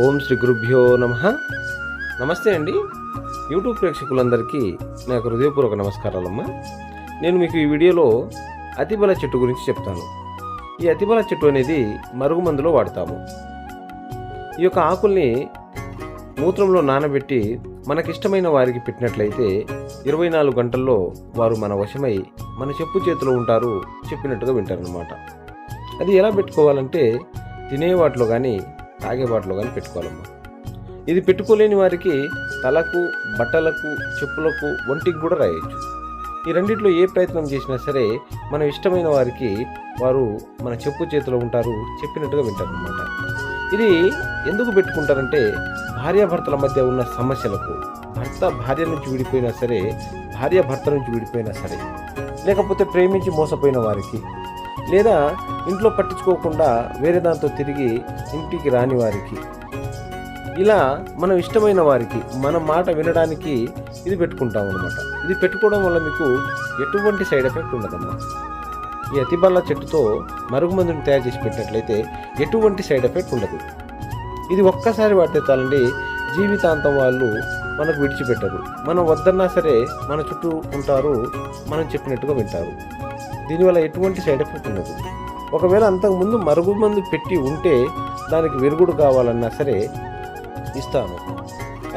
ఓం శ్రీ గురుభ్యో నమః. నమస్తే అండి. యూట్యూబ్ ప్రేక్షకులందరికీ నా యొక్క హృదయపూర్వక నమస్కారాలమ్మా. నేను మీకు ఈ వీడియోలో అతిబల చెట్టు గురించి చెప్తాను. ఈ అతిబల చెట్టు అనేది మరుగుమందులో వాడతాము. ఈ యొక్క ఆకుల్ని మూత్రంలో నానబెట్టి మనకిష్టమైన వారికి పెట్టినట్లయితే 24 గంటల్లో వారు మన వశమై మన చెప్పు చేతిలో ఉంటారు, చెప్పినట్టుగా వింటారనమాట. అది ఎలా పెట్టుకోవాలంటే తినే వాటిలో కానీ తాగే వాటిలో కానీ పెట్టుకోవాలమ్మా. ఇది పెట్టుకోలేని వారికి తలకు, బట్టలకు, చెప్పులకు, ఒంటికి కూడా రాయొచ్చు. ఈ రెండిట్లో ఏ ప్రయత్నం చేసినా సరే మనం ఇష్టమైన వారికి వారు మన చెప్పు చేతిలో ఉంటారు, చెప్పినట్టుగా వింటారనమాట. ఇది ఎందుకు పెట్టుకుంటారంటే భార్యాభర్తల మధ్య ఉన్న సమస్యలకు, భర్త భార్య నుంచి విడిపోయినా సరే, భార్య భర్త నుంచి విడిపోయినా సరే, లేకపోతే ప్రేమించి మోసపోయిన వారికి, లేదా ఇంట్లో పట్టించుకోకుండా వేరే దాంతో తిరిగి ఇంటికి రాని వారికి, ఇలా మనం ఇష్టమైన వారికి మన మాట వినడానికి ఇది పెట్టుకుంటాం అన్నమాట. ఇది పెట్టుకోవడం వల్ల మీకు ఎటువంటి సైడ్ ఎఫెక్ట్ ఉండదమ్మా. ఈ అతిబల చెట్టుతో మరుగుమందుని తయారు చేసి పెట్టినట్లయితే ఎటువంటి సైడ్ ఎఫెక్ట్ ఉండదు. ఇది ఒక్కసారి వాడితే చాలండి, జీవితాంతం వాళ్ళు మనకు విడిచిపెట్టరు. మనం వద్దన్నా సరే మన చుట్టూ ఉంటారు, మనం చెప్పినట్టుగా వింటారు. దీనివల్ల ఎటువంటి సైడ్ ఎఫెక్ట్ ఉండదు. ఒకవేళ అంతకుముందు మరుగుమందు పెట్టి ఉంటే దానికి విరుగుడు కావాలన్నా సరే ఇస్తాను.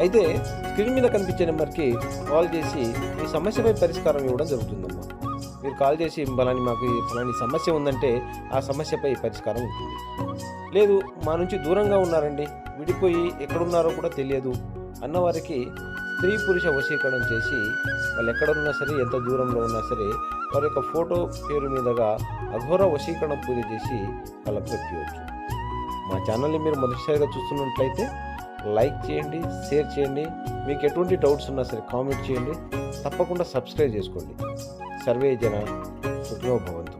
అయితే స్క్రీన్ మీద కనిపించే నెంబర్కి కాల్ చేసి ఈ సమస్యపై పరిష్కారం ఇవ్వడం జరుగుతుందమ్మా. మీరు కాల్ చేసి మాకు ఫలాని సమస్య ఉందంటే ఆ సమస్యపై పరిష్కారం ఉంటుంది. లేదు మా నుంచి దూరంగా ఉన్నారండి, విడిపోయి ఎక్కడున్నారో కూడా తెలియదు అన్నవారికి స్త్రీ పురుష వశీకరణం చేసి వాళ్ళు ఎక్కడున్నా సరే, ఎంత దూరంలో ఉన్నా సరే వారి యొక్క ఫోటో పేరు మీదుగా అఘోర వశీకరణ పూజ చేసి వాళ్ళకు పెట్టవచ్చు. మా ఛానల్ని మీరు మొదటిసారిగా చూస్తున్నట్లయితే లైక్ చేయండి, షేర్ చేయండి. మీకు ఎటువంటి డౌట్స్ ఉన్నా సరే కామెంట్ చేయండి. తప్పకుండా సబ్స్క్రైబ్ చేసుకోండి. సర్వే జన సుఖినో భవంతు.